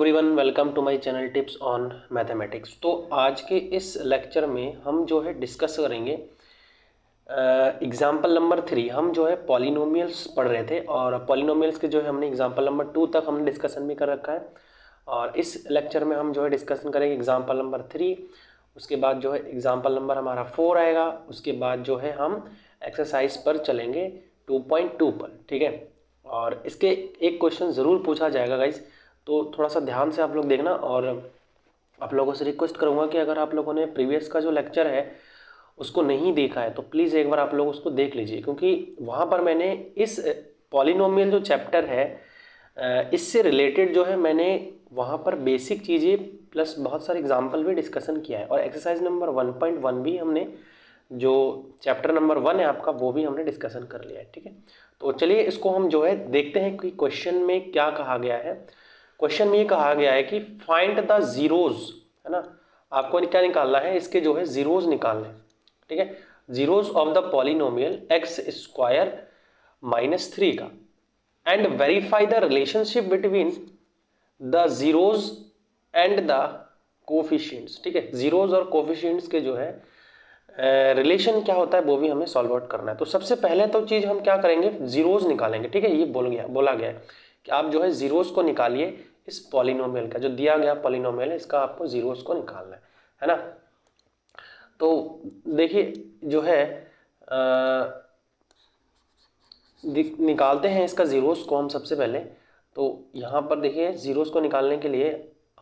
Everyone, welcome to my channel tips on mathematics. तो आज के इस लेक्चर में हम जो है डिस्कस करेंगे एग्जाम्पल नंबर 3। हम जो है पॉलिनोमियल्स पढ़ रहे थे और पॉलिनोमियल्स के जो है हमने एग्जाम्पल नंबर 2 तक हमने डिस्कशन भी कर रखा है। और इस लेक्चर में हम जो है डिस्कशन करेंगे एग्जाम्पल नंबर 3। उसके बाद जो है एग्जाम्पल नंबर हमारा 4 आएगा। उसके बाद जो है हम एक्सरसाइज पर चलेंगे 2.2 पर, ठीक है। और इसके एक क्वेश्चन ज़रूर पूछा जाएगा गाइज, तो थोड़ा सा ध्यान से आप लोग देखना। और आप लोगों से रिक्वेस्ट करूंगा कि अगर आप लोगों ने प्रीवियस का जो लेक्चर है उसको नहीं देखा है तो प्लीज़ एक बार आप लोग उसको देख लीजिए, क्योंकि वहाँ पर मैंने इस पॉलिनोमियल जो चैप्टर है इससे रिलेटेड जो है मैंने वहाँ पर बेसिक चीज़ें प्लस बहुत सारे एग्जाम्पल भी डिस्कशन किया है। और एक्सरसाइज नंबर 1.1 भी हमने, जो चैप्टर नंबर 1 है आपका, वो भी हमने डिस्कशन कर लिया है, ठीक है। तो चलिए इसको हम जो है देखते हैं कि क्वेश्चन में क्या कहा गया है। क्वेश्चन में ये कहा गया है कि फाइंड द जीरोज, है ना। आपको क्या निकालना है, इसके जो है जीरोज निकालने, ठीक है। Zeros of the polynomial x square -3 का, and verify the relationship between the zeros and the coefficients, ठीक है। जीरोज और कोफिशिएंट्स के जो है रिलेशन क्या होता है वो भी हमें सॉल्व आउट करना है। तो सबसे पहले तो चीज हम क्या करेंगे, जीरोज निकालेंगे, ठीक है। ये बोला गया है कि आप जो है जीरोज को निकालिए इस पॉलिनोमियल का, जो दिया गया पॉलिनोमियल है इसका आपको जीरोज को निकालना है ना। तो देखिए जो है निकालते हैं इसका जीरोज को हम सबसे पहले। तो यहाँ पर देखिए जीरोज को निकालने के लिए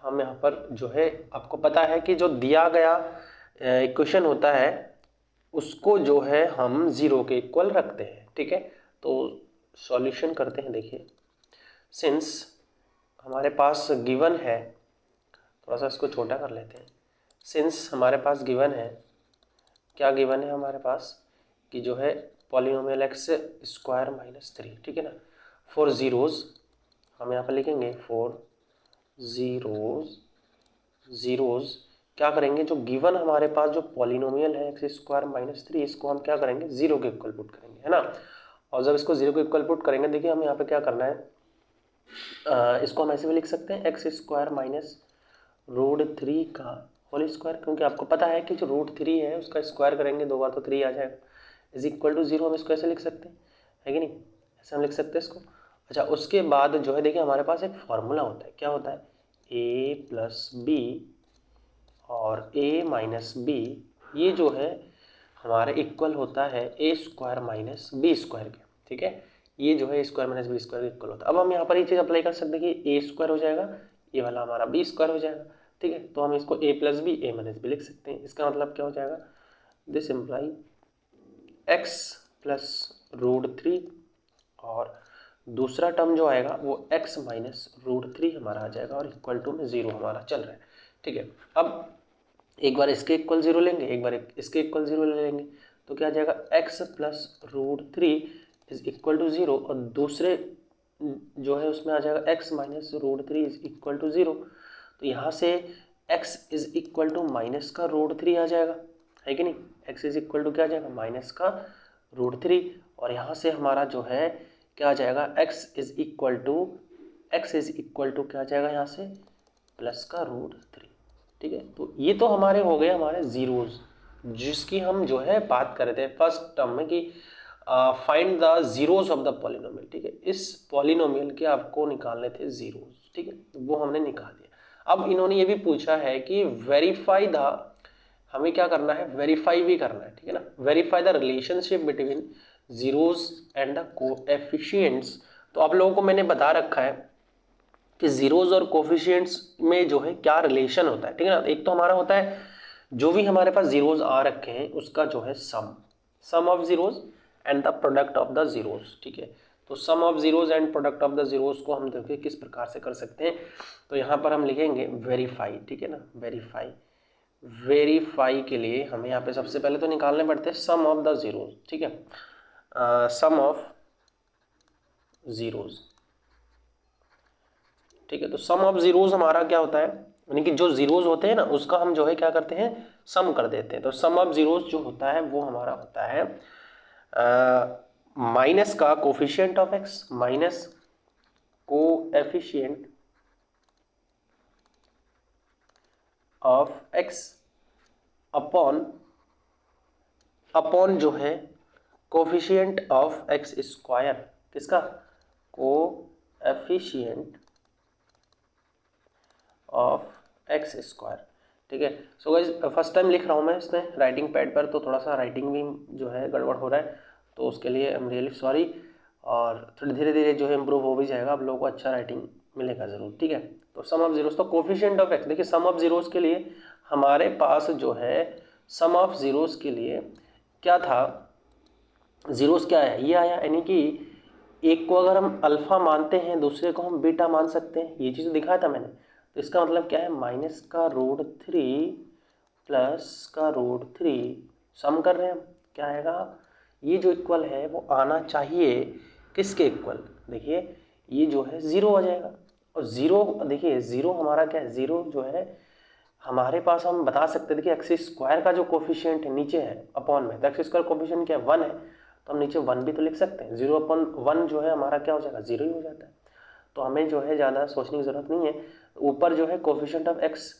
हम यहाँ पर जो है, आपको पता है कि जो दिया गया इक्वेशन होता है उसको जो है हम जीरो के इक्वल रखते हैं, ठीक है। तो सॉल्यूशन करते हैं। देखिए सिंस हमारे पास गिवन है, थोड़ा सा इसको छोटा कर लेते हैं। सिंस हमारे पास गिवन है, क्या गिवन है हमारे पास कि जो है पॉलिनोमियल एक्स स्क्वायर -3, ठीक है ना। फॉर जीरोज हम यहाँ पर लिखेंगे, फॉर जीरोज क्या करेंगे, जो गिवन हमारे पास जो पॉलिनोमियल है एक्स स्क्वायर -3, इसको हम क्या करेंगे, जीरो के इक्वल पुट करेंगे, है ना। और जब इसको जीरो के इक्वल पुट करेंगे, देखिए हम यहाँ पे क्या करना है, इसको हम ऐसे भी लिख सकते हैं, एक्स स्क्वायर -√3 का होल स्क्वायर, क्योंकि आपको पता है कि जो √3 है उसका स्क्वायर करेंगे 2 बार तो 3 आ जाएगा, इज इक्वल टू 0। हम इसको ऐसे लिख सकते हैं, है कि नहीं, ऐसे हम लिख सकते हैं इसको। अच्छा, उसके बाद जो है देखिए हमारे पास एक फॉर्मूला होता है, क्या होता है, a प्लस बी और a माइनस बी, ये जो है हमारे इक्वल होता है a square minus B square के, ठीक है। ये जो है a square minus B square के इक्वल होता है। अब हम यहाँ पर ये चीज़ अप्लाई कर सकते हैं कि a स्क्वायर हो जाएगा, ये वाला हमारा b स्क्वायर हो जाएगा, ठीक है। तो हम इसको a plus B a minus B लिख सकते हैं। इसका मतलब क्या हो जाएगा, दिस इम्प्लाई x प्लस √3 और दूसरा टर्म जो आएगा वो x माइनस √3 हमारा आ जाएगा और इक्वल टू में 0 हमारा चल रहा है, ठीक है। अब एक बार इसके इक्वल 0 लेंगे, एक बार इसके इक्वल 0 ले लेंगे, तो क्या आ जाएगा, x plus √3 is equal to 0 और दूसरे जो है उसमें आ जाएगा x minus √3 is equal to 0। तो यहाँ से x is equal to minus का √3 आ जाएगा, है कि नहीं। x इज इक्वल टू क्या आ जाएगा, माइनस का √3। और यहाँ से हमारा जो है क्या आ जाएगा, x इज इक्वल टू क्या आ जाएगा यहाँ से, प्लस का √3, ठीक है। तो ये तो हमारे हो गए हमारे जीरोज, जिसकी हम जो है बात कर रहे थे फर्स्ट टर्म में कि find the zeros of the polynomial, ठीक है। इस पॉलिनोमियल के आपको निकालने थे जीरोज, ठीक है, तो वो हमने निकाल दिया। अब इन्होंने ये भी पूछा है कि वेरीफाई द, हमें क्या करना है, वेरीफाई भी करना है, ठीक है ना। Verify the relationship between zeros and the coefficients. तो आप लोगों को मैंने बता रखा है कि जीरोज और कोफिशिएंट्स में जो है क्या रिलेशन होता है, ठीक है ना। एक तो हमारा होता है जो भी हमारे पास जीरोज आ रखे हैं उसका जो है sum of zeros and the product of the zeros, ठीक है। तो sum of zeros and product of the zeros को हम देखिए किस प्रकार से कर सकते हैं। तो यहाँ पर हम लिखेंगे वेरीफाई, ठीक है ना। वेरीफाई के लिए हमें यहाँ पे सबसे पहले तो निकालने पड़ते हैं सम ऑफ द जीरोज, ठीक है। सम ऑफ जीरोज, ठीक है। तो सम ऑफ जीरोज हमारा क्या होता है, यानी कि जो जीरोज होते हैं ना उसका हम जो है क्या करते हैं, सम कर देते हैं। तो सम ऑफ जीरोज जो होता है वो हमारा होता है माइनस का coefficient of x, minus coefficient of x upon जो है कोफिशिएंट ऑफ एक्स स्क्वायर, किसका, कोएफिशिएंट ऑफ एक्स स्क्वायर। ठीक है। सो गाइस फर्स्ट टाइम लिख रहा हूँ मैं इसमें राइटिंग पैड पर, तो थोड़ा सा राइटिंग भी जो है गड़बड़ हो रहा है, तो उसके लिए आई एम रियली सॉरी। और थोड़ी धीरे धीरे जो है इम्प्रूव हो भी जाएगा, आप लोगों को अच्छा राइटिंग मिलेगा ज़रूर। ठीक है। तो सम ऑफ जीरोस, तो कोफिशिएंट ऑफ एक्स, देखिए सम ऑफ जीरोस के लिए हमारे पास जो है सम ऑफ जीरोस के लिए क्या था, जीरोस क्या है, ये आया, यानी कि एक को अगर हम अल्फा मानते हैं दूसरे को हम बीटा मान सकते हैं, ये चीज़ दिखाया था मैंने। तो इसका मतलब क्या है, माइनस का रूट 3 प्लस का रूट 3 सम कर रहे हैं हम, क्या आएगा, ये जो इक्वल है वो आना चाहिए किसके इक्वल, देखिए ये जो है ज़ीरो आ जाएगा। और ज़ीरो, देखिए ज़ीरो हमारा क्या है, ज़ीरो जो है हमारे पास हम बता सकते थे कि एक्स स्क्वायर का जो कोफिशिएंट है नीचे है अपॉन में, तो एक्स स्क्वायर कोफिशिएंट क्या है, 1 है, तो हम नीचे 1 भी तो लिख सकते हैं। 0/1 जो है हमारा क्या हो जाएगा, 0 ही हो जाता है। तो हमें जो है ज़्यादा सोचने की ज़रूरत नहीं है। ऊपर जो है coefficient of x,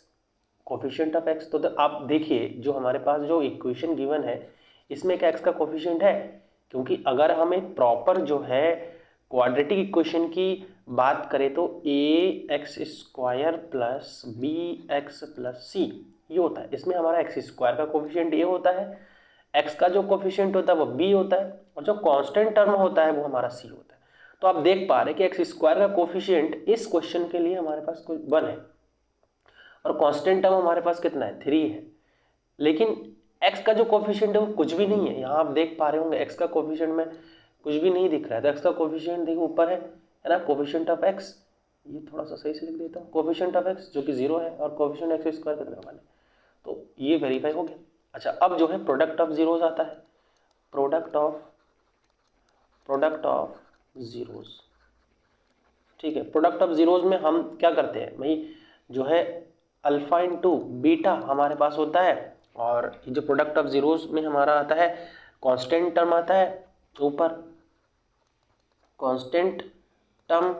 coefficient of x, तो आप देखिए जो हमारे पास जो इक्वेशन गिवन है इसमें क्या एक्स का कोफिशिएंट है, क्योंकि अगर हम एक प्रॉपर जो है क्वाड्रेटिक इक्वेशन की बात करें तो a x square plus b x plus c ये होता है। इसमें हमारा एक्स स्क्वायर का कोफिशिएंट ये होता है, एक्स का जो कोफिशिएंट होता है वो बी होता है, और जो कांस्टेंट टर्म होता है वो हमारा सी होता है। तो आप देख पा रहे हैं कि एक्स स्क्वायर का कोफिशिएंट इस क्वेश्चन के लिए हमारे पास कोई 1 है, और कांस्टेंट टर्म हमारे पास कितना है, 3 है। लेकिन एक्स का जो कोफिशिएंट है वो कुछ भी नहीं है, यहाँ आप देख पा रहे होंगे एक्स का कोफिशिएंट में कुछ भी नहीं दिख रहा है। तो एक्स का कोफिशिएंट देखिए ऊपर है ना, कोफिशिएंट ऑफ एक्स, ये थोड़ा सा सही से लिख देता हूँ, कोफिशिएंट ऑफ एक्स जो कि 0 है, और कोफिशिएंट एक्स स्क्वायर कितना 1 है, तो ये वेरीफाई हो गया। अच्छा, अब जो है प्रोडक्ट ऑफ जीरोस आता है, प्रोडक्ट ऑफ जीरोस। ठीक है, प्रोडक्ट ऑफ जीरोस में हम क्या करते हैं भाई, जो है अल्फा इंटू बीटा हमारे पास होता है, और ये जो प्रोडक्ट ऑफ जीरोस में हमारा आता है कांस्टेंट टर्म आता है ऊपर, कांस्टेंट टर्म,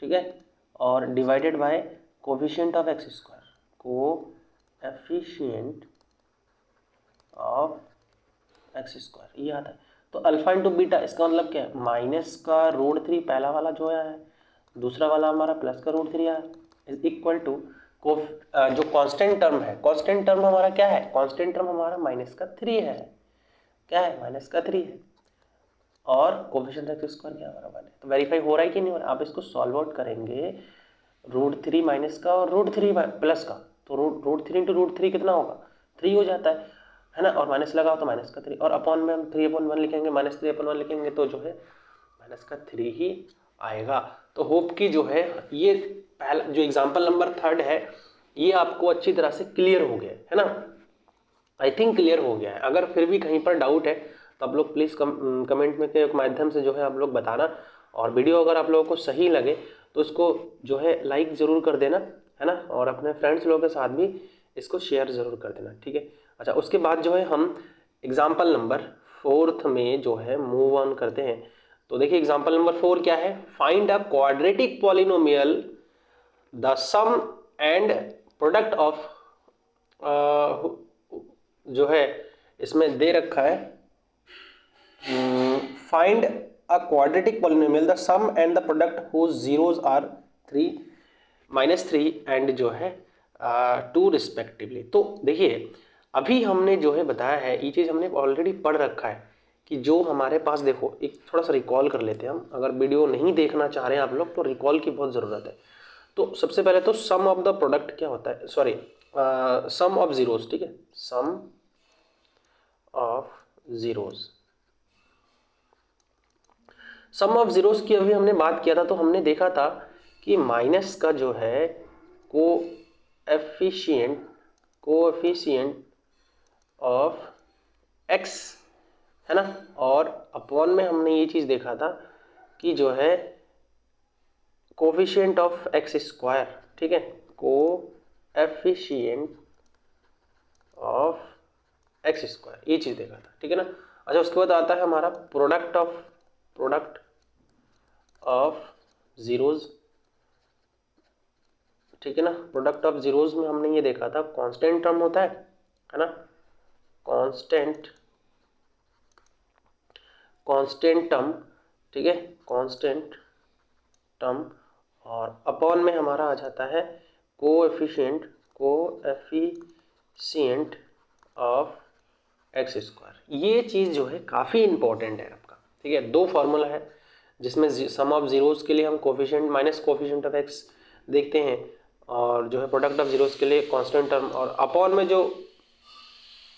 ठीक है, और divided by coefficient of x square, coefficient of x square, ये आता है। तो अल्फा इंटू बीटा इसका मतलब क्या है, माइनस का रूट 3 पहला वाला जो आया है, दूसरा वाला हमारा प्लस का रूट 3 आया है, इज इक्वल टू जो कांस्टेंट टर्म है, कांस्टेंट टर्म हमारा क्या है, कांस्टेंट टर्म हमारा माइनस का 3 है, क्या है, माइनस का 3 है, और कोफिशिएंट एक्स स्क्वायर क्या हमारा 1 है। तो वेरीफाई हो रहा है कि नहीं हो रहा है, आप इसको सॉल्व आउट करेंगे, रूट 3 माइनस का और रूट 3 प्लस का, तो रूट 3 इंटू रूट 3 कितना होगा, 3 हो जाता है ना, और माइनस लगाओ तो माइनस का 3, और अपॉन में हम 3/1 लिखेंगे, -3/1 लिखेंगे तो जो है माइनस का 3 ही आएगा। तो होप कि जो है ये पहला जो एग्जाम्पल नंबर 3 है ये आपको अच्छी तरह से क्लियर हो गया है ना, आई थिंक क्लियर हो गया है। अगर फिर भी कहीं पर डाउट है तो आप लोग प्लीज़ कमेंट में के माध्यम से जो है आप लोग बताना, और वीडियो अगर आप लोगों को सही लगे तो इसको जो है लाइक ज़रूर कर देना, है ना, और अपने फ्रेंड्स लोगों के साथ भी इसको शेयर ज़रूर कर देना, ठीक है। अच्छा, उसके बाद जो है हम एग्जाम्पल नंबर 4 में जो है मूव ऑन करते हैं। तो देखिए एग्जाम्पल नंबर 4 क्या है, find a quadratic polynomial the sum and product of, जो है इसमें दे रखा है, find a quadratic polynomial the sum and the product whose zeros are 3 -3 and जो है 2 रिस्पेक्टिवली। तो देखिए अभी हमने जो है बताया है, ये चीज़ हमने ऑलरेडी पढ़ रखा है कि जो हमारे पास, देखो एक थोड़ा सा रिकॉल कर लेते हैं हम, अगर वीडियो नहीं देखना चाह रहे हैं आप लोग तो रिकॉल की बहुत ज़रूरत है। तो सबसे पहले तो सम ऑफ द प्रोडक्ट क्या होता है, सॉरी सम ऑफ जीरोस, ठीक है, sum of zeros, sum of zeros की अभी हमने बात किया था, तो हमने देखा था कि माइनस का जो है कोएफिशिएंट ऑफ एक्स, है ना, और अपॉन में हमने ये चीज़ देखा था कि जो है कोएफिशिएंट ऑफ एक्स स्क्वायर, ठीक है, कोएफिशिएंट ऑफ एक्स स्क्वायर, ये चीज़ देखा था, ठीक है ना। अच्छा, उसके बाद आता है हमारा प्रोडक्ट ऑफ जीरोज, ठीक है ना। प्रोडक्ट ऑफ जीरोज में हमने ये देखा था कांस्टेंट टर्म होता है ना, कांस्टेंट टर्म, ठीक है, कांस्टेंट टर्म, और अपॉन में हमारा आ जाता है कोएफिशिएंट ऑफ एक्स स्क्वायर। ये चीज़ जो है काफ़ी इंपॉर्टेंट है आपका, ठीक है। दो फार्मूला है जिसमें सम ऑफ जीरोस के लिए हम coefficient minus coefficient of x देखते हैं, और जो है प्रोडक्ट ऑफ जीरोस के लिए कांस्टेंट टर्म, और अपॉन में जो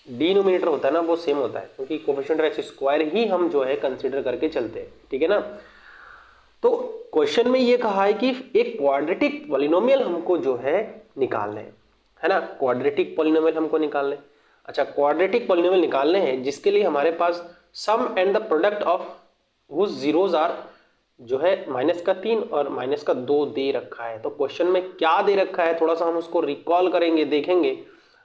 डिनोमिनेटर होता है ना वो सेम होता है, क्योंकि कोफिशिएंट ऑफ एक्स स्क्वायर ही हम जो है कंसीडर करके चलते हैं, ठीक है ना। तो क्वेश्चन में ये कहा है कि एक क्वाड्रेटिक पॉलिनोमियल हमको जो है निकालने है ना, क्वाड्रेटिक पॉलिनोमियल हमको निकालने। अच्छा, क्वाड्रेटिक पॉलिनोमियल निकालने हैं जिसके लिए हमारे पास sum and the product of whose zeros are जो है -3 और -2 दे रखा है। तो क्वेश्चन में क्या दे रखा है थोड़ा सा हम उसको रिकॉल करेंगे, देखेंगे,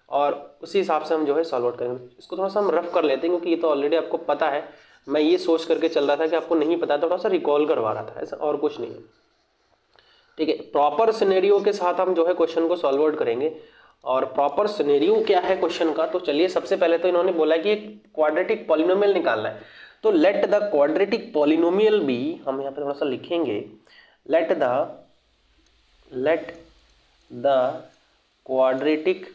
और उसी हिसाब से हम जो है सॉल्व आउट करेंगे। इसको थोड़ा सा हम रफ कर लेते हैं क्योंकि ये तो ऑलरेडी आपको पता है। मैं ये सोच करके चल रहा था कि आपको नहीं पता, थोड़ा सा रिकॉल करवा रहा था, ऐसा और कुछ नहीं है, ठीक है। प्रॉपर सिनेरियो के साथ हम जो है क्वेश्चन को सॉल्व आउट करेंगे। और प्रॉपर सिनेरियो क्या है क्वेश्चन का, तो चलिए सबसे पहले तो इन्होंने बोला कि एक क्वाड्रेटिक पॉलिनोमियल निकालना है। तो let the quadratic polynomial be, हम यहाँ पे थोड़ा सा लिखेंगे, let the quadratic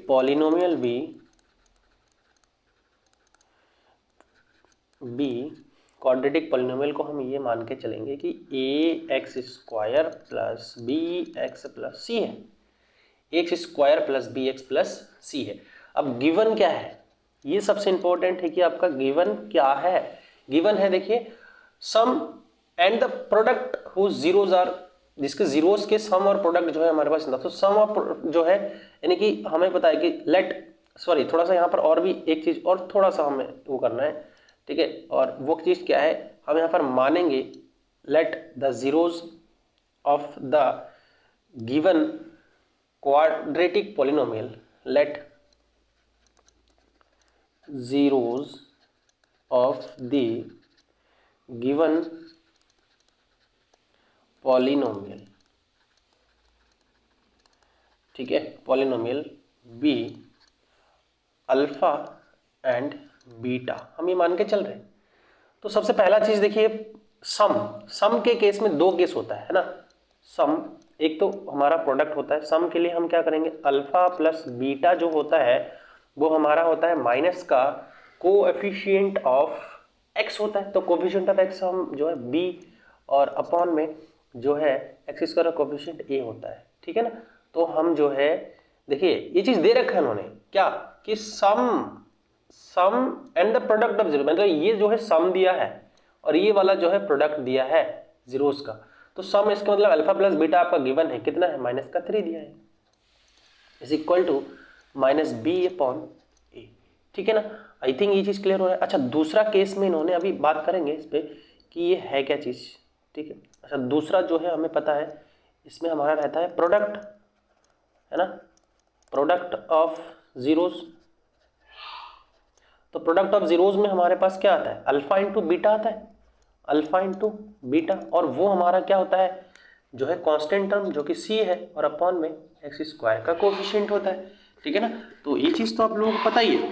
polynomial be quadratic polynomial को हम ये मान के चलेंगे कि ax square plus b x plus c है, x square plus b x plus c है। अब गिवन क्या है, ये सबसे इंपॉर्टेंट है कि आपका गिवन क्या है। गिवन है देखिए sum and the product whose zeros are, जिसके जीरोस के सम और प्रोडक्ट जो है हमारे पास ना, तो सम और जो है यानी कि हमें पता है कि थोड़ा सा यहाँ पर और भी एक चीज और थोड़ा सा हमें वो करना है, ठीक है। और वो चीज क्या है, हम यहाँ पर मानेंगे let the zeros of the given quadratic polynomial, let zeros of the given polynomial, ठीक है, polynomial be alpha and beta, हम ये मान के चल रहे हैं। तो सबसे पहला चीज देखिए सम के केस में दो केस होता है ना। सम एक तो हमारा प्रोडक्ट होता है, सम के लिए हम क्या करेंगे, अल्फा प्लस बीटा जो होता है वो हमारा होता है माइनस का कोएफिशिएंट ऑफ एक्स होता है। तो कोएफिशिएंट ऑफ एक्स हम जो है बी, और अपॉन में जो है एक्स स्क्वायर का कोएफिशिएंट ए होता है, ठीक है ना। तो हम जो है देखिए ये चीज दे रखा है उन्होंने क्या, कि sum and the product of zero, मतलब ये जो है सम दिया है और ये वाला जो है प्रोडक्ट दिया है जीरोस का। तो सम इसका मतलब अल्फा प्लस बीटा आपका गिवन है, कितना है, -3 दिया है, इज इक्वल टू -b/a, ठीक है ना। आई थिंक ये चीज क्लियर हो रहा है। अच्छा, दूसरा केस में इन्होंने अभी बात करेंगे इस पे कि ये है क्या चीज, ठीक है। अच्छा, दूसरा जो है हमें पता है इसमें हमारा रहता है प्रोडक्ट, है ना, प्रोडक्ट ऑफ जीरोस। तो प्रोडक्ट ऑफ जीरोस में हमारे पास क्या आता है, अल्फा इंटू बीटा आता है, अल्फा इंटू बीटा, और वो हमारा क्या होता है जो है कांस्टेंट टर्म जो कि सी है, और अपॉन में एक्स स्क्वायर का कोएफिशिएंट होता है, ठीक है ना। तो ये चीज तो आप लोगों को पता ही है,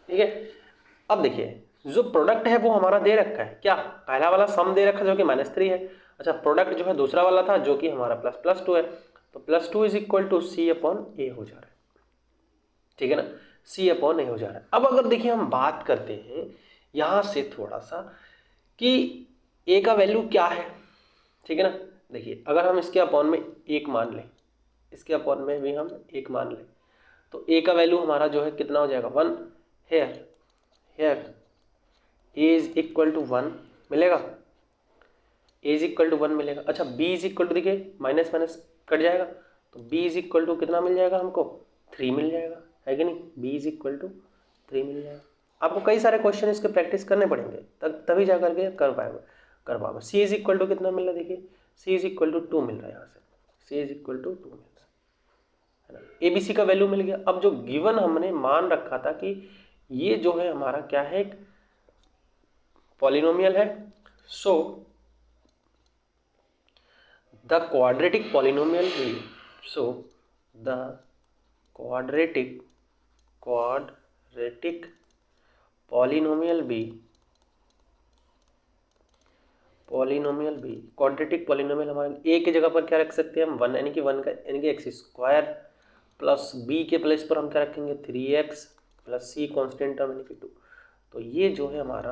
ठीक है। अब देखिए जो प्रोडक्ट है वो हमारा दे रखा है, क्या, पहला वाला सम दे रखा है जो कि -3 है। अच्छा, प्रोडक्ट जो है दूसरा वाला था जो कि हमारा +2 है, तो +2 इज इक्वल टू C/A हो जा रहा है, ठीक है ना, C/A हो जा रहा है। अब अगर देखिए हम बात करते हैं यहां से थोड़ा सा कि a का वैल्यू क्या है, ठीक है ना। देखिए अगर हम इसके अपॉन में 1 मान लें, इसके अपॉन में भी हम 1 मान लें, तो a का वैल्यू हमारा जो है कितना हो जाएगा, 1। Here a is equal to 1 मिलेगा, a इज इक्वल टू 1 मिलेगा। अच्छा, b इज इक्वल टू, देखिए माइनस माइनस कट जाएगा, तो b इज इक्वल टू कितना मिल जाएगा हमको, 3 मिल जाएगा, है कि नहीं, b इज इक्वल टू 3 मिल जाएगा। आपको कई सारे क्वेश्चन इसके प्रैक्टिस करने पड़ेंगे तभी जा करके कर पाएगा। c इज इक्वल टू कितना मिल रहा है, देखिए c इज इक्वल टू 2 मिल रहा है, यहाँ से c इज इक्वल टू 2 मिल रहा है ना। ABC का वैल्यू मिल गया। अब जो गिवन हमने मान रखा था कि ये जो है हमारा क्या है, एक पॉलिनोमियल है, सो द क्वाड्रेटिक पॉलिनोमियल भी, सो द क्वाड्रेटिक पॉलिनोमियल भी क्वाड्रेटिक पॉलिनोमियल हमारे ए की जगह पर क्या रख सकते हैं हम, वन, यानी कि एक्स स्क्वायर प्लस बी के प्लेस पर हम क्या रखेंगे 3x प्लस सी कॉन्स्टेंट टर्म यानी कि 2। तो ये जो है हमारा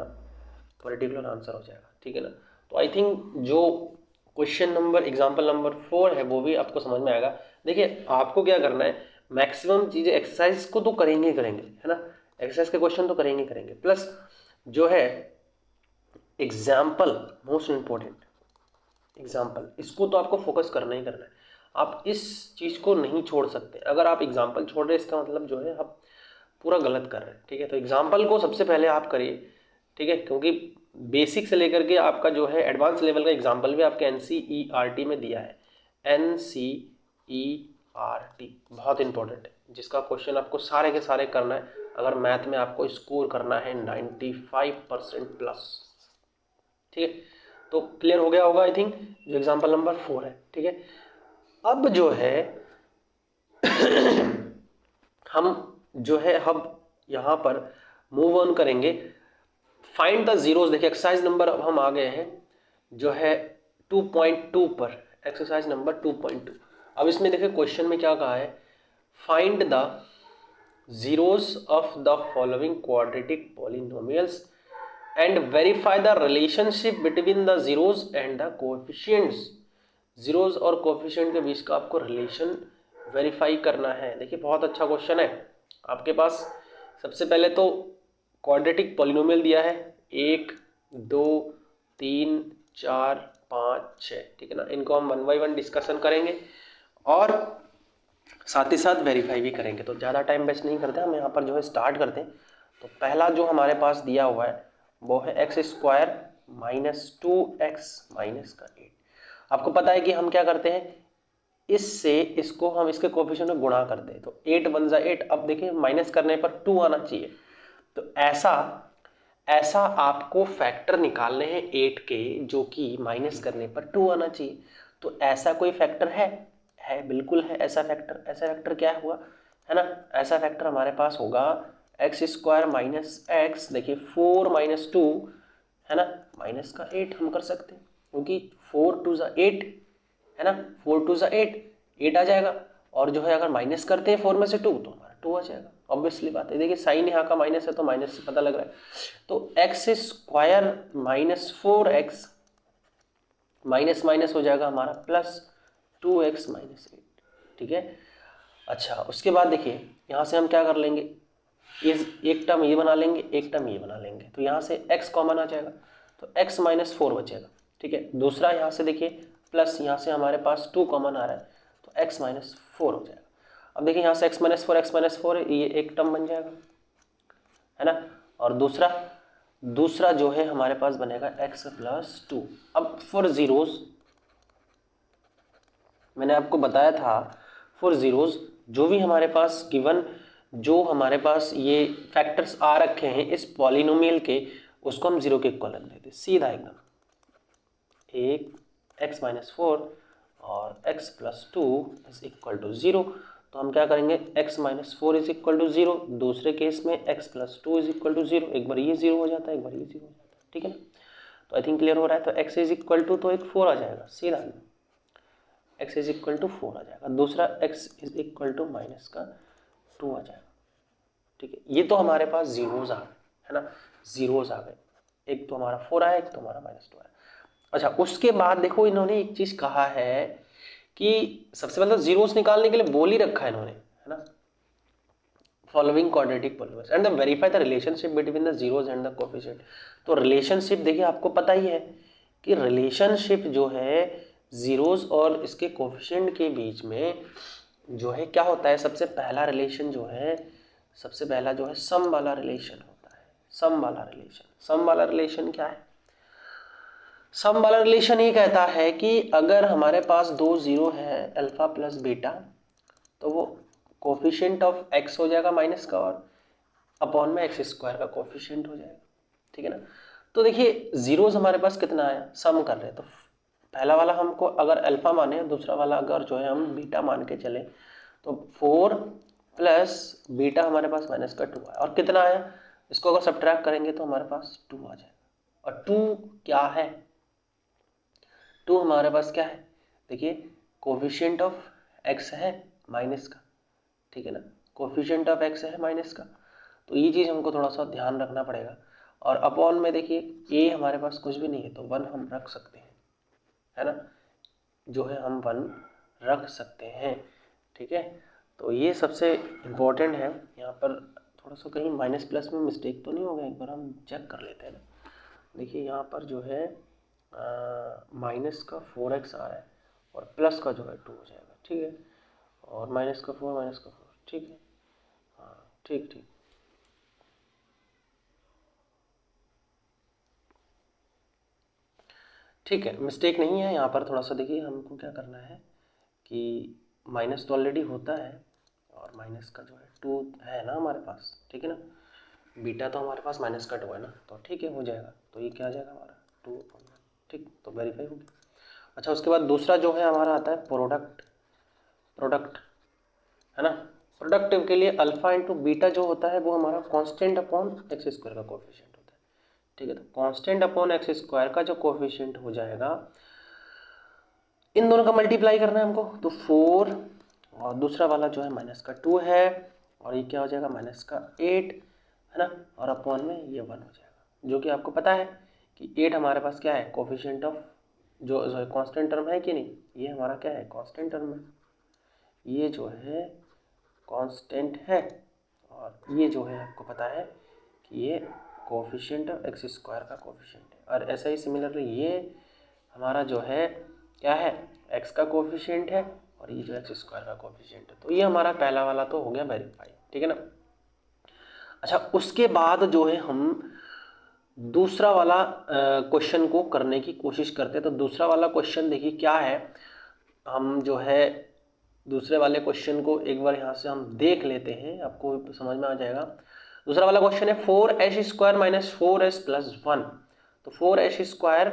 पर्टिकुलर आंसर हो जाएगा, ठीक है ना। तो आई थिंक जो क्वेश्चन नंबर एग्जाम्पल नंबर 4 है वो भी आपको समझ में आएगा। देखिए आपको क्या करना है, मैक्सिमम चीज़ें एक्सरसाइज को तो करेंगे है ना, एक्सरसाइज के क्वेश्चन तो करेंगे, प्लस जो है एग्जाम्पल, मोस्ट इम्पोर्टेंट एग्जाम्पल, इसको तो आपको फोकस करना ही करना है। आप इस चीज़ को नहीं छोड़ सकते। अगर आप एग्जाम्पल छोड़ रहे हैं इसका मतलब जो है आप पूरा गलत कर रहे हैं, ठीक है। तो एग्जाम्पल को सबसे पहले आप करिए, ठीक है, क्योंकि बेसिक से लेकर के आपका जो है एडवांस लेवल का एग्जाम्पल भी आपके NCERT में दिया है। NCERT बहुत इंपॉर्टेंट है, जिसका क्वेश्चन आपको सारे के सारे करना है अगर मैथ में आपको स्कोर करना है 95% प्लस, ठीक है। तो क्लियर हो गया होगा आई थिंक, जो एग्जाम्पल नंबर 4 है, ठीक है। अब जो है हम जो है हम यहाँ पर मूव ऑन करेंगे, फाइंड द जीरोस। देखिए एक्सरसाइज नंबर, अब हम आ गए हैं जो है 2.2 पर, एक्सरसाइज नंबर 2.2। अब इसमें देखिए क्वेश्चन में क्या कहा है, find the zeros of the following quadratic polynomials and verify the relationship between the zeros and the coefficients. Zeros और कोएफिशिएंट के बीच का आपको रिलेशन वेरीफाई करना है। देखिए बहुत अच्छा क्वेश्चन है आपके पास। सबसे पहले तो क्वाड्रेटिक पॉलिनोमियल दिया है 1 2 3 4 5 6, ठीक है ना। इनको हम 1 बाय 1 डिस्कशन करेंगे और साथ ही साथ वेरीफाई भी करेंगे। तो ज़्यादा टाइम वेस्ट नहीं करते, हम यहाँ पर जो है स्टार्ट करते हैं। तो पहला जो हमारे पास दिया हुआ है वो है x square minus 2x minus का 8। आपको पता है कि हम क्या करते हैं, इससे इसको हम इसके कोएफिशिएंट में गुणा करते हैं। तो 8 1 जा 8। अब देखिए माइनस करने पर 2 आना चाहिए। तो ऐसा आपको फैक्टर निकालने हैं 8 के, जो कि माइनस करने पर 2 आना चाहिए। तो ऐसा कोई फैक्टर है बिल्कुल है ऐसा फैक्टर। ऐसा फैक्टर क्या हुआ है ना, ऐसा फैक्टर हमारे पास होगा एक्स स्क्वायर माइनस एक्स, देखिए 4 माइनस 2 है ना, माइनस का 8 हम कर सकते हैं, क्योंकि 4 2 जा 8 है ना, 4 2 जा 8 आ जाएगा। और जो है अगर माइनस करते हैं 4 में से 2 तो हमारा 2 आ जाएगा। ऑब्वियसली बात है, देखिए साइन यहाँ का माइनस है तो माइनस से पता लग रहा है। तो x square minus 4x minus minus हो जाएगा हमारा प्लस 2x माइनस 8, ठीक है। अच्छा उसके बाद देखिए यहाँ से हम क्या कर लेंगे, एक टर्म ये बना लेंगे, एक टर्म ये बना लेंगे। तो यहाँ से x कॉमन आ जाएगा तो x माइनस 4 बचेगा, ठीक है। दूसरा यहाँ से देखिए प्लस, यहाँ से हमारे पास 2 कॉमन आ रहा है तो x माइनस 4 हो जाएगा। अब देखिए यहाँ से x माइनस 4 ये एक टर्म बन जाएगा, है ना। और दूसरा जो है हमारे पास बनेगा x प्लस 2। अब फॉर जीरोस मैंने आपको बताया था, फॉर जीरोस जो भी हमारे पास गिवन, जो हमारे पास ये फैक्टर्स आ रखे हैं इस पॉलिनोमियल के, उसको हम जीरो के इक्वल रख देते सीधा एकदम। एक x माइनस 4 और x plus 2 is equal to 0। तो हम क्या करेंगे, x minus 4 is equal to 0, दूसरे केस में x plus 2 is equal to 0। एक बार ये 0 हो जाता है, एक बार ये 0 हो जाता है, ठीक है ना। तो आई थिंक क्लियर हो रहा है। तो x इज इक्वल टू तो एक 4 आ जाएगा सीधा, x इज इक्वल टू 4 आ जाएगा। दूसरा x is equal to minus का 2 आ जाएगा, ठीक है। ये तो हमारे पास जीरोज आ गए, है ना, जीरोज आ गए। एक तो हमारा 4 आया, एक तो हमारा माइनस 2 आया। अच्छा उसके बाद देखो इन्होंने एक चीज कहा है कि सबसे पहले जीरोस निकालने के लिए बोल ही रखा है इन्होंने, है ना, following quadratic polynomials and verify the relationship between the zeros and the coefficient. तो रिलेशनशिप देखिए आपको पता ही है कि रिलेशनशिप जो है जीरोस और इसके कोएफिशिएंट के बीच में जो है क्या होता है, सबसे पहला रिलेशन जो है, सबसे पहला जो है सम वाला रिलेशन होता है। सम वाला रिलेशन क्या है, सम वाला रिलेशन ये कहता है कि अगर हमारे पास दो जीरो है अल्फा प्लस बीटा, तो वो कोफिशिएंट ऑफ एक्स हो जाएगा माइनस का, और अपॉन में एक्स स्क्वायर का कोफिशिएंट हो जाएगा, ठीक है ना। तो देखिए जीरोस हमारे पास कितना आया, सम कर रहे हैं तो पहला वाला हमको अगर अल्फा माने, दूसरा वाला अगर जो है हम बीटा मान के चले, तो 4 प्लस बीटा हमारे पास -2 है, और कितना आया, इसको अगर सब्ट्रैक्ट करेंगे तो हमारे पास 2 आ जाएगा। और 2 क्या है, 2 हमारे पास क्या है, देखिए कोफिशिएंट ऑफ x है माइनस का, ठीक है ना, कोफिशिएंट ऑफ x है माइनस का, तो ये चीज़ हमको थोड़ा सा ध्यान रखना पड़ेगा। और अपॉन में देखिए a हमारे पास कुछ भी नहीं है तो 1 हम रख सकते हैं, है ना, जो है हम 1 रख सकते हैं, ठीक है। तो ये सबसे इम्पोर्टेंट है। यहाँ पर थोड़ा सा कहीं माइनस प्लस में मिस्टेक तो नहीं हो गया, एक बार हम चेक कर लेते हैं ना। देखिए यहाँ पर जो है माइनस का 4x आ रहा है और प्लस का जो है 2 हो जाएगा, ठीक है, और माइनस का 4, ठीक है, हाँ ठीक ठीक। ठीक है, मिस्टेक नहीं है यहाँ पर। थोड़ा सा देखिए हमको क्या करना है कि माइनस तो ऑलरेडी होता है और माइनस का जो है 2 है ना हमारे पास, ठीक है ना, बीटा तो हमारे पास -2 है ना, तो ठीक है हो जाएगा। तो ये क्या आ जाएगा हमारा 2, ठीक, तो वेरीफाई हो गया। अच्छा, उसके बाद दूसरा जो है हमारा आता है प्रोडक्ट, है ना। प्रोडक्ट के लिए अल्फा इंटू बीटा जो होता है वो हमारा कांस्टेंट अपॉन एक्स स्क्वायर का कोफिशिएंट होता है, ठीक है। तो कांस्टेंट अपॉन एक्स स्क्वायर का जो कोफिशिएंट हो जाएगा, इन दोनों का मल्टीप्लाई करना है हमको, तो 4 और दूसरा वाला जो है -2 है, और ये क्या हो जाएगा -8, है ना, और अपॉन में ये 1 हो जाएगा, जो कि आपको पता है कि 8 हमारे पास क्या है, कोफिशिएंट ऑफ जो कांस्टेंट टर्म है कि नहीं, ये हमारा क्या है, कांस्टेंट टर्म है, ये जो है कांस्टेंट है, और ये जो है आपको पता है कि ये कोफिशिएंट ऑफ एक्स स्क्वायर का कोफिशिएंट है। और ऐसा ही सिमिलरली ये हमारा जो है क्या है, एक्स का कोफिशिएंट है, और ये जो एक्स स्क्वायर का कोफिशिएंट है। तो ये हमारा पहला वाला तो हो गया वेरीफाई, ठीक है ना। अच्छा, उसके बाद जो है हम दूसरा वाला क्वेश्चन को करने की कोशिश करते हैं। तो दूसरा वाला क्वेश्चन देखिए क्या है, हम जो है दूसरे वाले क्वेश्चन को एक बार यहाँ से हम देख लेते हैं, आपको समझ में आ जाएगा। दूसरा वाला क्वेश्चन है 4h square minus 4s plus 1। तो 4h square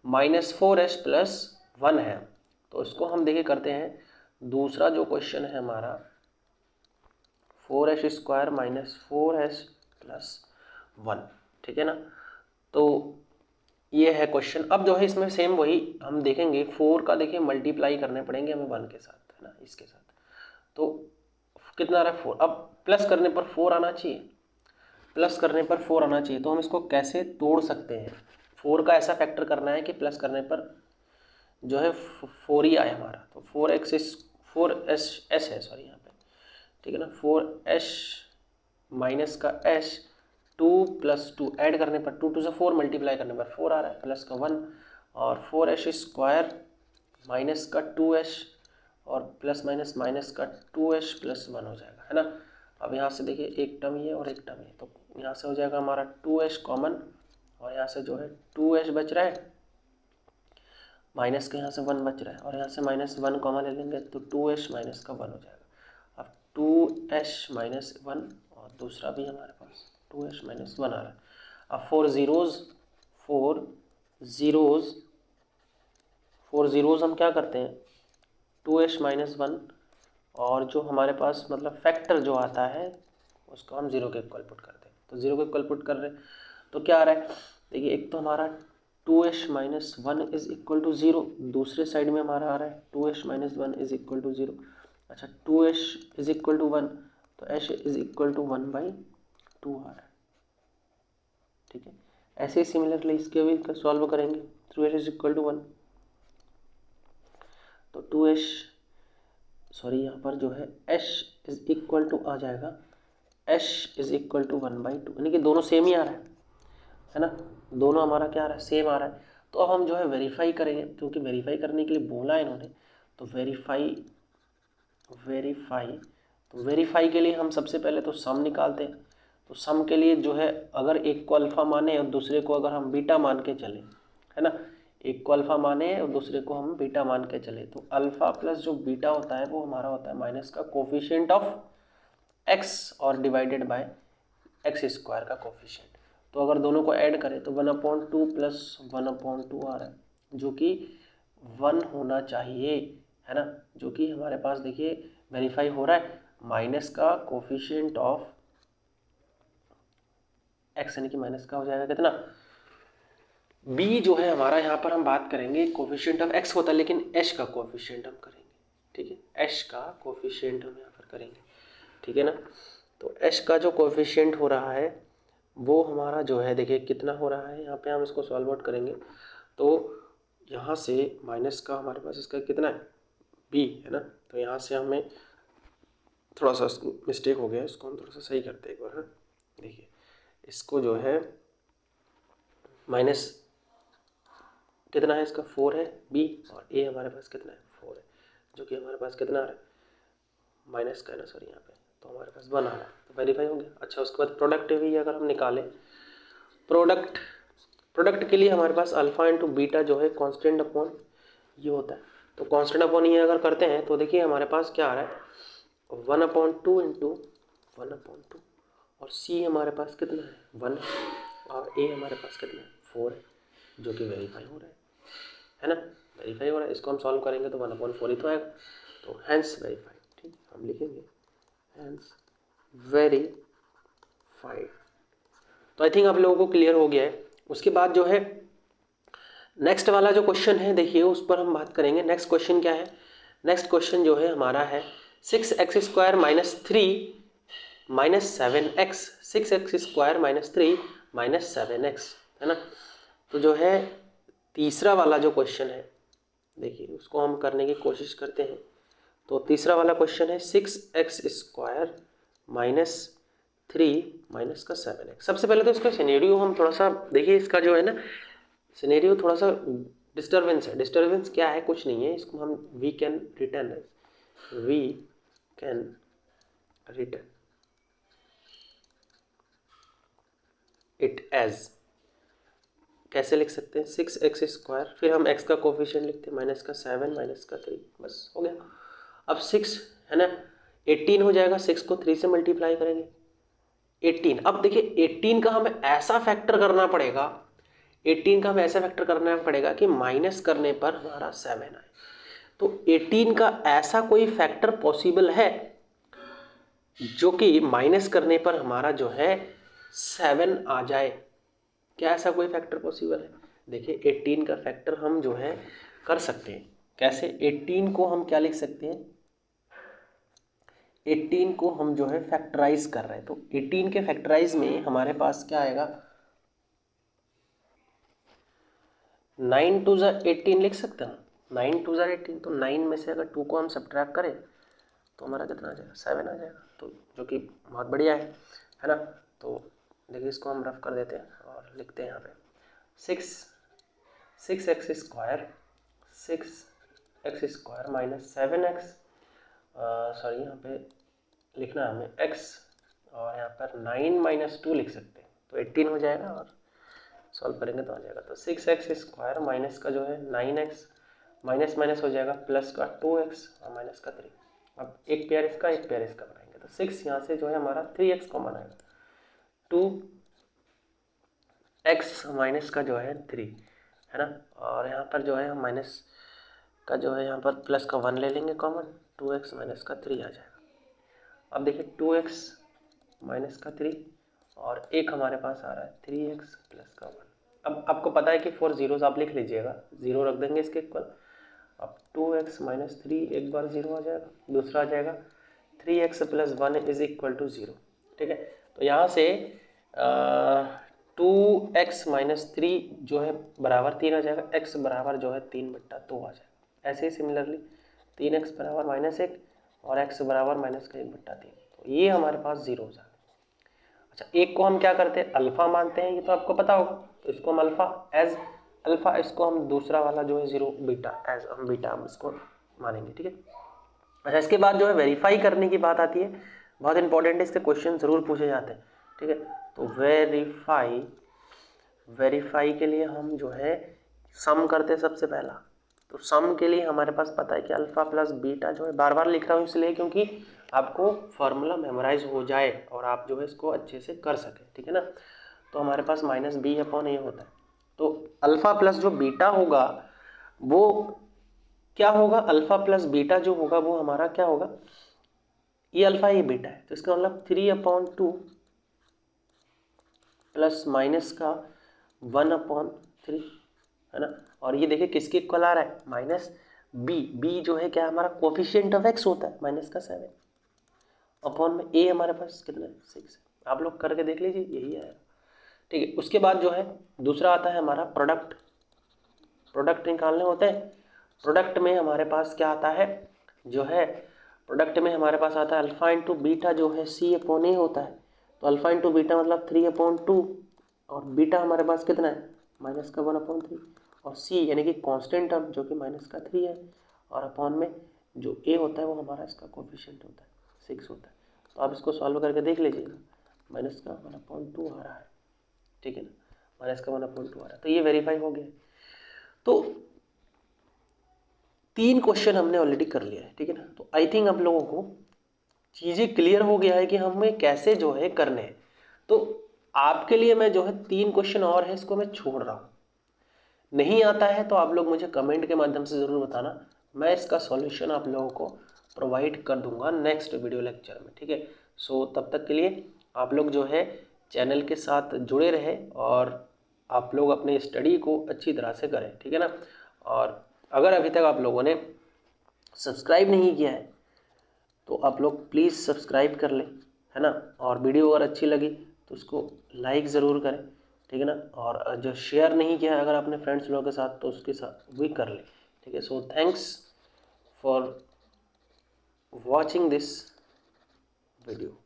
minus 4s plus 1 है, तो इसको हम देखिए करते हैं। दूसरा जो क्वेश्चन है हमारा 4h square minus 4s plus 1, ठीक है ना। तो ये है क्वेश्चन। अब जो है इसमें सेम वही हम देखेंगे, 4 का देखिए मल्टीप्लाई करने पड़ेंगे हमें 1 के साथ, है ना, इसके साथ। तो कितना आ रहा है 4, अब प्लस करने पर 4 आना चाहिए, प्लस करने पर 4 आना चाहिए। तो हम इसको कैसे तोड़ सकते हैं, 4 का ऐसा फैक्टर करना है कि प्लस करने पर जो है 4 ही आए हमारा। तो 4s है, सॉरी यहाँ पे, ठीक है ना, 4s माइनस का s, 2 प्लस 2 ऐड करने पर 2 से 4 मल्टीप्लाई करने पर 4 आ रहा है, प्लस का 1, और 4s स्क्वायर माइनस का 2s और प्लस माइनस माइनस का 2s प्लस 1 हो जाएगा, है ना। अब यहाँ से देखिए एक टर्म ये और एक टर्म ये, तो यहाँ से हो जाएगा हमारा 2s कॉमन, और यहाँ से जो है 2s बच रहा है, माइनस के यहाँ से 1 बच रहा है, और यहाँ से -1 कॉमन ले लेंगे तो 2s माइनस का 1 हो जाएगा। अब 2s माइनस 1 और दूसरा भी हमारे पास 2s माइनस 1 आ रहा है। अब 4 ज़ीरोज़ हम क्या करते हैं, 2s माइनस 1, और जो हमारे पास मतलब फैक्टर जो आता है उसको हम 0 के इक्वल पुट करते हैं। तो 0 के इक्वल पुट कर रहे हैं तो क्या आ रहा है, देखिए एक तो हमारा 2s minus 1 is equal to 0, दूसरे साइड में हमारा आ रहा है 2s minus 1 is equal to 0। अच्छा, 2s इज इक्वल टू 1, तो s इज इक्वल टू 1/2 आ रहा है, ठीक है। ऐसे ही सिमिलरली इसके भी सॉल्व करेंगे, 2s इज इक्वल टू 1, तो 2s सॉरी यहाँ पर जो है s इज इक्वल टू आ जाएगा, s इज इक्वल टू 1/2, यानी कि दोनों सेम ही आ रहा है ना, दोनों हमारा क्या आ रहा है, सेम आ रहा है। तो अब हम जो है वेरीफाई करेंगे, क्योंकि वेरीफाई करने के लिए बोला है इन्होंने, तो वेरीफाई के लिए हम सबसे पहले तो सम निकालते हैं। तो सम के लिए जो है अगर एक को अल्फ़ा माने और दूसरे को अगर हम बीटा मान के चले, है ना, एक को अल्फ़ा माने और दूसरे को हम बीटा मान के चले, तो अल्फ़ा प्लस जो बीटा होता है वो हमारा होता है माइनस का कोफिशिएंट ऑफ एक्स और डिवाइडेड बाय एक्स स्क्वायर का कोफिशिएंट। तो अगर दोनों को ऐड करें तो 1/2 प्लस 1/2 आ रहा है, जो कि 1 होना चाहिए, है ना, जो कि हमारे पास देखिए वेरीफाई हो रहा है। माइनस का कोफिशिएंट ऑफ एक्स यानी कि माइनस का हो जाएगा कितना, बी जो है हमारा, यहाँ पर हम बात करेंगे कोफिशिएंट ऑफ एक्स होता है, लेकिन एच का कोफिशिएंट हम करेंगे, ठीक है, एच का कोफिशिएंट हम यहाँ पर करेंगे, ठीक है ना। तो एच का जो कोफिशिएंट हो रहा है वो हमारा जो है देखिए कितना हो रहा है, यहाँ पे हम इसको सॉल्व आउट करेंगे तो यहाँ से माइनस का हमारे पास इसका कितना है बी, है ना। तो यहाँ से हमें थोड़ा सा मिस्टेक हो गया, इसको हम थोड़ा सा सही करते हैं एक बार। हाँ देखिए इसको जो है माइनस कितना है इसका 4 है बी, और ए हमारे पास कितना है 4 है, जो कि हमारे पास कितना आ रहा है माइनस का है ना, सॉरी यहाँ पे, तो हमारे पास 1 आ रहा है, तो वेरीफाई हो गया। अच्छा उसके बाद प्रोडक्टिविटी अगर हम निकालें, प्रोडक्ट के लिए हमारे पास अल्फा इंटू बीटा जो है कांस्टेंट अपॉन ये होता है, तो कांस्टेंट अपॉन ये अगर करते हैं तो देखिए हमारे पास क्या आ रहा है 1/2 इंटू 1/2, और सी हमारे पास कितना है 1 और ए हमारे पास कितना है 4 है, जो कि वेरीफाई हो रहा है ना, वेरीफाई हो रहा है। इसको हम सॉल्व करेंगे तो 1/4 ही तो आएगा, तो हैंस वेरीफाइड, ठीक हम लिखेंगे हैंस वेरीफाइड। तो आई थिंक आप लोगों को क्लियर हो गया है। उसके बाद जो है नेक्स्ट वाला जो क्वेश्चन है देखिए उस पर हम बात करेंगे। नेक्स्ट क्वेश्चन क्या है, नेक्स्ट क्वेश्चन जो है हमारा है 6x² minus 3 minus 7x, 6x² minus 3 minus 7x, है ना। तो जो है तीसरा वाला जो क्वेश्चन है देखिए उसको हम करने की कोशिश करते हैं। तो तीसरा वाला क्वेश्चन है 6x² माइनस 3 माइनस का 7x। सबसे पहले तो इसका सिनेरियो हम थोड़ा सा देखिए, इसका जो है ना सिनेरियो थोड़ा सा डिस्टर्बेंस है। डिस्टर्बेंस क्या है, कुछ नहीं है, इसको हम we can return it as, कैसे लिख सकते हैं 6x², फिर हम x का कोफिशिएंट लिखते हैं माइनस का 7 माइनस का 3, बस हो गया। अब 6 है ना 18 हो जाएगा, 6 को 3 से मल्टीप्लाई करेंगे 18। अब देखिए 18 का हमें ऐसा फैक्टर करना पड़ेगा, 18 का हमें ऐसा फैक्टर करना पड़ेगा कि माइनस करने पर हमारा 7 आए। तो 18 का ऐसा कोई फैक्टर पॉसिबल है जो कि माइनस करने पर हमारा जो है 7 आ जाए, क्या ऐसा कोई फैक्टर पॉसिबल है? देखिए 18 का फैक्टर हम जो है कर सकते हैं, कैसे 18 को हम क्या लिख सकते हैं, 18 को हम जो है फैक्टराइज कर रहे हैं, तो 18 के फैक्टराइज में हमारे पास क्या आएगा 9 2 ज़ा 18 लिख सकते हैं, 9 2 ज़ा 18, तो 9 में से अगर 2 को हम सब्ट्रैक्ट करें तो हमारा कितना आ जाएगा 7 आ जाएगा, तो जो कि बहुत बढ़िया है ना। तो देखिए इसको हम रफ कर देते हैं और लिखते हैं यहाँ पे 6x² माइनस 7x, सॉरी यहाँ पे लिखना है हमें x, और यहाँ पर 9 माइनस 2 लिख सकते हैं, तो 18 हो जाएगा और सॉल्व करेंगे तो आ जाएगा। तो 6x² माइनस का जो है 9x, माइनस माइनस हो जाएगा प्लस का 2x और माइनस का 3। अब एक पेयर इसका एक पेयर इसका बनाएंगे, तो 6 यहाँ से जो है हमारा 3x कॉमन आएगा, 2x माइनस का जो है 3, है ना, और यहाँ पर जो है हम माइनस का जो है यहाँ पर प्लस का 1 ले लेंगे कॉमन, 2x माइनस का 3 आ जाएगा। अब देखिए 2x माइनस का 3 और एक हमारे पास आ रहा है 3x प्लस का 1। अब आपको पता है कि 4 जीरोस आप लिख लीजिएगा, 0 रख देंगे इसके इक्वल। अब 2x माइनस 3 एक बार 0 आ जाएगा, दूसरा आ जाएगा 3x plus 1 is equal to 0, ठीक है। तो यहाँ से 2x माइनस 3 जो है बराबर 3 आ जाएगा, x बराबर जो है 3/2 आ जाएगा। ऐसे ही सिमिलरली 3x बराबर -1 और x बराबर -1/3, तो ये हमारे पास 0 हो जाएगा। अच्छा एक को हम क्या करते हैं अल्फ़ा मानते हैं, ये तो आपको पता होगा, तो इसको हम अल्फ़ा, इसको हम दूसरा वाला जो है 0 बीटा एज हम बीटा हम इसको मानेंगे, ठीक है। अच्छा इसके बाद जो है वेरीफाई करने की बात आती है, बहुत इंपॉर्टेंट है, इसके क्वेश्चन ज़रूर पूछे जाते हैं, ठीक है। तो वेरीफाई के लिए हम जो है सम करते हैं सबसे पहला। तो सम के लिए हमारे पास पता है कि अल्फ़ा प्लस बीटा जो है, बार बार लिख रहा हूँ इसलिए क्योंकि आपको फार्मूला मेमोराइज हो जाए और आप जो है इसको अच्छे से कर सकें, ठीक है ना। तो हमारे पास -b/a होता है, तो अल्फ़ा प्लस जो बीटा होगा वो क्या होगा, अल्फा प्लस बीटा जो होगा वो हमारा क्या होगा, ये अल्फा ये बीटा है, तो इसका मतलब 3/2 प्लस माइनस का 1/3 है ना। और ये देखिए किसके इक्वल आ रहा है, माइनस बी, बी जो है क्या हमारा कोफिशिएंट ऑफ एक्स होता है, माइनस का 7 अपॉन में ए हमारे पास कितना है 6 है। आप लोग करके देख लीजिए यही है, ठीक है। उसके बाद जो है दूसरा आता है हमारा प्रोडक्ट, प्रोडक्ट निकालने होते हैं। प्रोडक्ट में हमारे पास क्या आता है, जो है प्रोडक्ट में हमारे पास आता है अल्फा इंटू बीटा जो है C/A होता है। तो अल्फा इंटू बीटा मतलब 3/2 और बीटा हमारे पास कितना है माइनस का 1/3 और C यानी कि कांस्टेंट टर्म जो कि माइनस का 3 है और अपॉन में जो A होता है वो हमारा इसका कोफिशिएंट होता है 6 होता है। तो आप इसको सॉल्व करके देख लीजिएगा, माइनस का 1/2 आ रहा है, ठीक है ना, माइनस का 1/2 आ रहा है, तो ये वेरीफाई हो गया। तो 3 क्वेश्चन हमने ऑलरेडी कर लिया है, ठीक है ना। तो आई थिंक आप लोगों को चीज़ें क्लियर हो गया है कि हमें कैसे जो है करने हैं। तो आपके लिए मैं जो है 3 क्वेश्चन और है इसको मैं छोड़ रहा हूँ, नहीं आता है तो आप लोग मुझे कमेंट के माध्यम से ज़रूर बताना, मैं इसका सॉल्यूशन आप लोगों को प्रोवाइड कर दूंगा नेक्स्ट वीडियो लेक्चर में, ठीक है। सो तब तक के लिए आप लोग जो है चैनल के साथ जुड़े रहे और आप लोग अपने स्टडी को अच्छी तरह से करें, ठीक है ना। और अगर अभी तक आप लोगों ने सब्सक्राइब नहीं किया है तो आप लोग प्लीज़ सब्सक्राइब कर लें, है ना। और वीडियो अगर अच्छी लगी तो उसको लाइक ज़रूर करें, ठीक है ना। और जो शेयर नहीं किया है अगर अपने फ्रेंड्स लोगों के साथ तो उसके साथ भी कर लें, ठीक है। So thanks for watching this video.